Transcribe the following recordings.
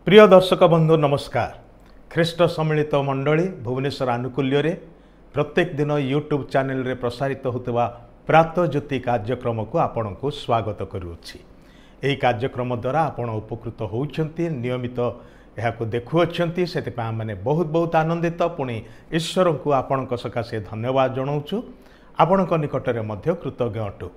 प्रिय दर्शक बंधु नमस्कार। ख्रीष्ट सम्मिलित मंडली भुवनेश्वर आनुकूल्य रे प्रत्येक दिन यूट्यूब चैनल रे प्रसारित होता प्रातः ज्योति कार्यक्रम को आपण को स्वागत करुच्ची। यही कार्यक्रम द्वारा आपण उपकृत होउछंती, नियमित यह देखुअछंती, से मैंने बहुत बहुत आनंदित। पुणी ईश्वर को आपण सकाशे धन्यवाद जनाऊँ। आपण निकटरे मध्य कृतज्ञ अटू।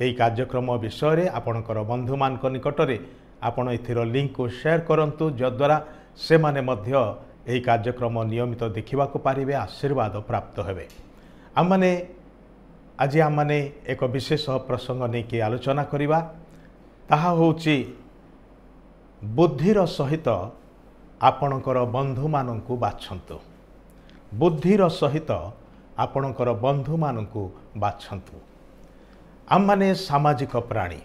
यही कार्यक्रम विषय आपणकर बंधु मान निकटरे आपण एथिर लिंक को शेयर करंतु, जद्वारा से माने मध्य यही कार्यक्रम नियमित देखा पारे, आशीर्वाद प्राप्त हेबे। आम माने आज आम माने एक विशेष प्रसंग नहीं आलोचना करिबा, ताहा होची बुद्धिर सहित आपणकर बंधु माननकु बाछंतु। बुद्धिर सहित आपणकर बंधु माननकु बाछंतु। आम माने सामाजिक प्राणी,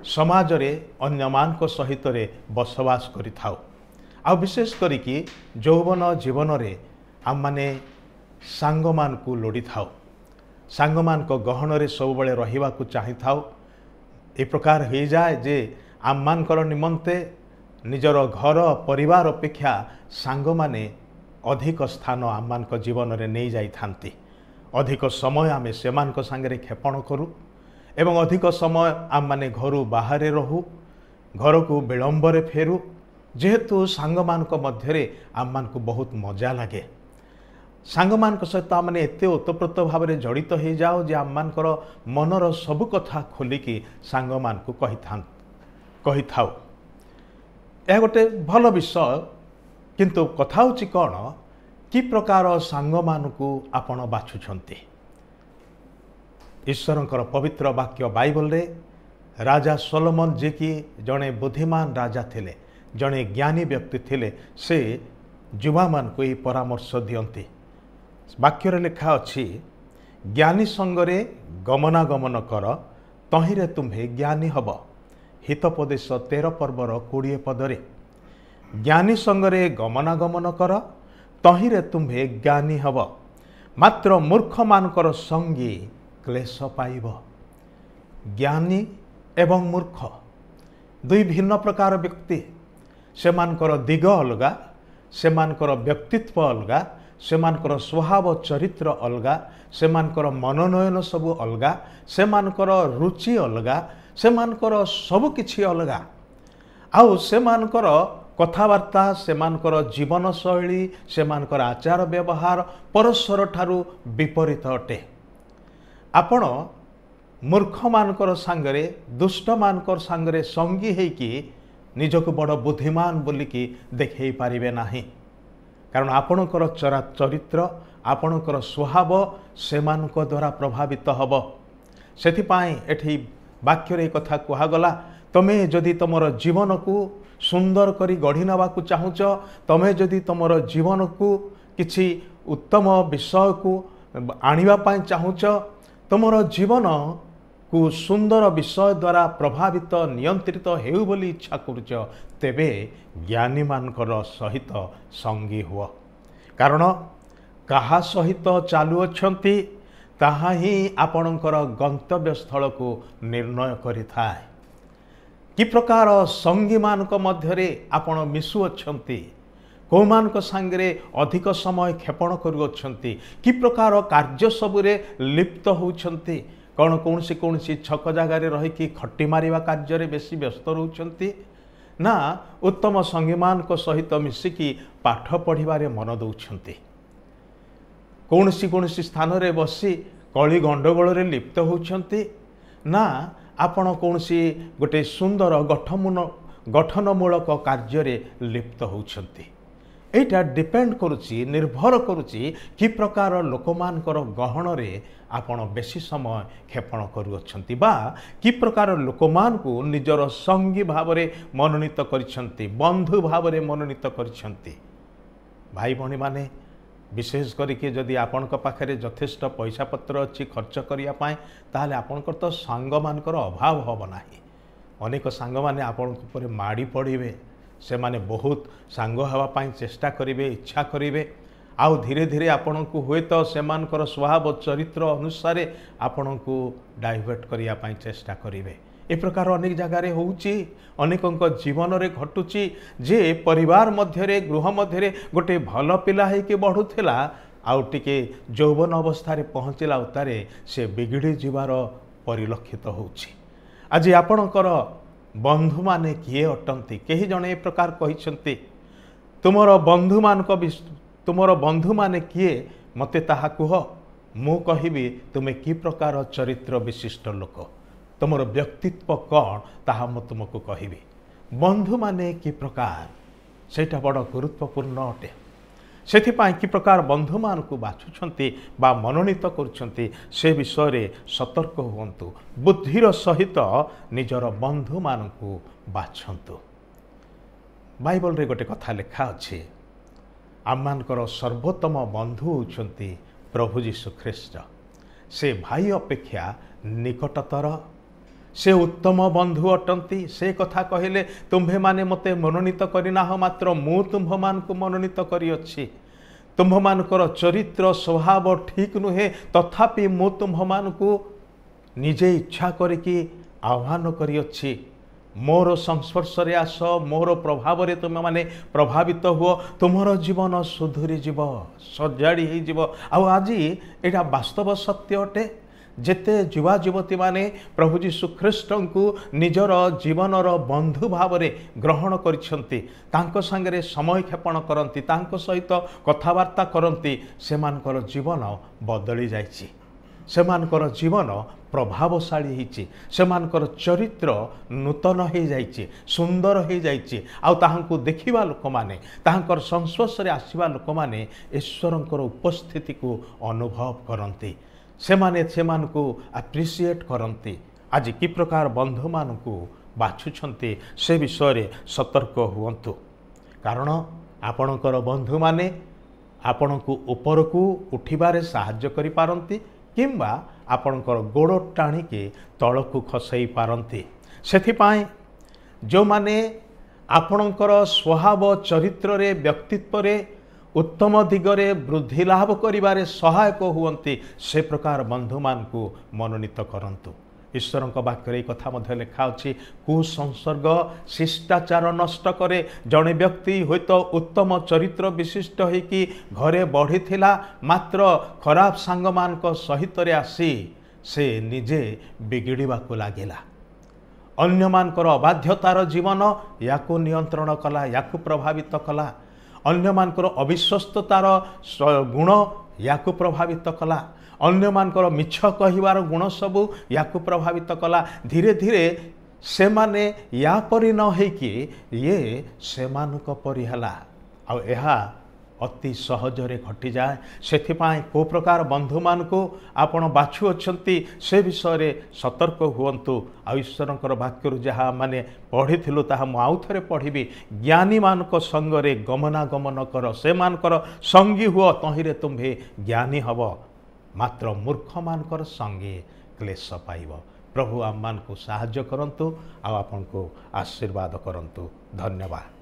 समाज रे अन्य मान को सहित रे बसवास करि थाउ। आ विशेष करी कि यौवन जीवन रे आम माने सांग मान को लोड़ी थाउ, सांग मान को गहन रे सब बळे रहिबा को चाहि थाउ। ए प्रकार हो जाए जे आम मानकर निमंते निजर घर परिवार अपेक्षा सांग माने अधिक स्थान आम मान को जीवन रे नहीं जाई थांती। अधिक समय आमे सेमान को संगे खेपण करू एवं अधिक समय आम माने घरू बाहर रहू, घर को विलंबर फेरू, जेहेतु सांग मान को मध्य आम मान को बहुत मजा लगे। सांग मान को सहित आम एते ओतप्रोत भाव में जड़ित हो जाओ जे आम मानकर मनर सबु कथा खोलिकी सांग मान को कही थाउ। यह गोटे भल विषय, किंतु कथा होची कौन कि प्रकार सांग मान को आपण बाछुछंती। ईश्वरंकर पवित्र वाक्य बाइबल रे राजा सोलोमन जे कि जड़े बुद्धिमान राजा थिले, जड़े ज्ञानी व्यक्ति थिले, से युवा मान को यह परामर्श दियंती। वाक्य लिखा अच्छी, ज्ञानी संगरे गमनागमन कर, तहिरे तुम्हे ज्ञानी हब। हितोपदेश 13 पर्वर 20 पदरे। ज्ञानी संगरे गमनागमन कर, तहिरे तुम्हे ज्ञानी हब। मात्र मूर्ख मानकर संगी क्लेश पाइब। ज्ञानी एवं मूर्ख दुई भिन्न प्रकार व्यक्ति, सेमानकर दिग अलगा, सेमानकर व्यक्तित्व अलगा, सेमानकर स्वभाव चरित्र अलगा, सेमानकर मनोनयन सबु अलगा, सेमानकर रुचि अलगा, सेमानकर सबु किछि अलगा। आउ सेमानकर कथावार्ता, सेमानकर जीवन शैली, सेमानकर आचार व्यवहार परस्पर ठारू विपरीत अटे। आपण मूर्ख मानकर सांगरे, दुष्ट मानकर सांगरे संगी हेकी निजको बड़ बुद्धिमान बोलिकी देखै पारिबे नाही। कारण आपणकर चरित्र, आपणकर स्वभाव सेमानक द्वारा प्रभावित हब। सेथिपाई एठी वाक्य रे कथा कुहागला, तमे जदि तुमर जीवन को सुंदर करी गढ़ी नवा को चाहुच, तमे जदि तुमर जीवन को किछि उत्तम विषय को आनिबा पाई चाहुच, तुमर जीवन को सुंदर विषय द्वारा प्रभावित नियंत्रित हेउ बोली इच्छा करुच, तेबे ज्ञानी मानकर सहित संगी हुआ। कारण कहा सहित चालू अछंती ताहा ही आपणकर गंतव्य स्थल को निर्णय करिथाय। कि प्रकार संगी मानक मध्यरे आपण मिसु अछंती, को मानक सांगरे अधिक समय खेपण करुअछंती, कि प्रकार कार्य सबुरे लिप्त होउछंती, कौन कौन छक जगार रहीकि खट्टी मारिबा कार्य रे बेसी व्यस्त रहउछंती, ना उत्तम संगी मानक सहित मिसिकी पाठ पढ़िबारे मन दउछंती, कौन स्थान रे बसी कली गंडगोल रे लिप्त होउछंती, ना आपण कौनसी गोटे सुंदर गठनमूलक कार्य रे लिप्त होउछंती। एटा डिपेंड करुची, निर्भर करुची कि प्रकार लोकमानकर गहन रे आपण बेसी समय खेपण करुअछंती, बा कि प्रकार लोकमान को निजर संगी भावरे मनोनीत करिसंती, बंधु भावरे मनोनीत करिसंती। भाई भणी माने विशेष करिके जदि आपणक पाखरे यथेष्ट पैसा पत्र अच्छी खर्च करिया पाए, ताहले आपणकर तो सांग मानकर अभाव हब नाही। अनेक सांग माने आपणक ऊपर माड़ी पड़िबे, से माने बहुत सांग हवा पाई चेष्टा करिवे, इच्छा करिवे। आउ धीरे धीरे आपण को हुए तो सेमानकर स्वभाव चरित्र अनुसार आपण को डाइवर्ट करिया पाई चेष्टा करिवे। ए प्रकार अनेक जगार होउची अनेकों जीवन रे घटुची जे परिवार मध्य गृह मध्य गोटे भल पिला है बढ़ुला आउ टिके यौवन अवस्था पहुँचला उतारे से बिगड़ी जीवार परिलक्षित होउची। आज आपणकर बंधु माने किए अटंती कहीं जड़े ए प्रकार कही तुमर बंधु मान तुमर बंधु माने किए मते ताहा कुह मु कहिबी तुमे कि प्रकार चरित्र विशिष्ट लोक तुमर व्यक्तित्व कौन ताहा मु तुमको कहिबी। बंधु माने कि प्रकार सेटा बड़ गुरुत्वपूर्ण अटे। सेथिपाई कि प्रकार बंधु मान को बाछुछंती बा मनोनीत करुछंती से विषय रे सतर्क हुंतु बुद्धिर सहित निजर बंधु मान को बाछंतु। बाइबल रे गोटे कथा लिखा अछि आममानकर सर्वोत्तम बंधु होउछंती प्रभु यीशु ख्रीष्ट। से भाई अपेक्षा निकटतर से उत्तम बंधु अटंती। से कथा कहले तुम्भे माने मते मनोनीत करिना मात्र मु तुम्भ मान को मनोनीत करिअछि। तुम्भ मानकर चरित्र स्वभाव ठीक नुहे तथापि मु तुम्भ मान को निजे इच्छा करिकी आह्वान करिअछि मोर संस्पर्श रे आस मोर प्रभाव रे तुम माने प्रभावित हुओ तुमर जीवन सुधुरी जीव सजाड़ी हो जीव। आज एटा वास्तव सत्य अटे जेते युवा युवती माने प्रभु यीशु ख्रीष्ट को निजर जीवनर बंधु भाव रे ग्रहण करिसेंती तांको संगे समय क्षेपण करती तांको सहित कथबार्ता करती सेमानकर जीवन बदली जाइछि। सेमानकर जीवन प्रभावशाली होइछि। सेमानकर चरित्र नूतन हो जाइछि सुंदर हो जाइछि। आउ ताहांकु देखिबा लोक माने ताहांकर संस्पर्श रे आसीबा लोक माने ईश्वरंकर उपस्थिति को अनुभव करंती सेमाने सेमानकु एप्रिशिएट करंती। आज कि प्रकार बंधु मानकु बाछुछंती से विषय रे सतर्क हुअन्तु कारण आपणकर बंधु माने आपणकु उपरकु उठिबारे साहाय्य करि पारंती किंबा आपणकर गोड़ टाणिके तळकु खसई पारंती। सेथिपाई जो माने आपणकर स्वभाव चरित्र रे व्यक्तित्व रे उत्तम दिगरे वृद्धि लाभ करिबारे सहायक हुअन्ति से प्रकार बंधु मान को मनोनीत करंतु। ईश्वर वाक्य कथा मध्य लिखा अछि कुसंसर्ग शिष्टाचार नष्ट करे। जड़े व्यक्ति होइत उत्तम चरित्र विशिष्ट होइकि घरे बढ़िथिला मात्र खराब सांग मान सहित रे आसी से निजे बिगिड़ाकू लागिला। अन्य मानकर अबाध्यतार जीवन याकू नियंत्रण कला याकू प्रभावित कला। अन्य मानकर अविश्वस्ततार गुण याकू प्रभावित कला। अन्य मानकर मिछ कहिवार गुण सबू याकू प्रभावित कला। धीरे धीरे से माने या परि न होइकि ये सेमानक परि हला। आ एहा अति सहजरे घटी जाए। सेथिपाई को प्रकार बंधु मान को आपण बाछु अछंती से विषय रे सतर्क हुअन्तु। आ ईश्वरंकर वाक्यरु जहा माने पढ़िथिलु ताहा मु आउ थरे पढ़िबी ज्ञानी मानक संगरे गमनागमन कर से मानकर संगी हुओ तहिरे तुम्भे ज्ञानी हब मात्र मूर्ख मानकर संगे क्लेश पाइब। प्रभु आम मान को साहाय्य करंतु आ आपन को आशीर्वाद करंतु। धन्यवाद।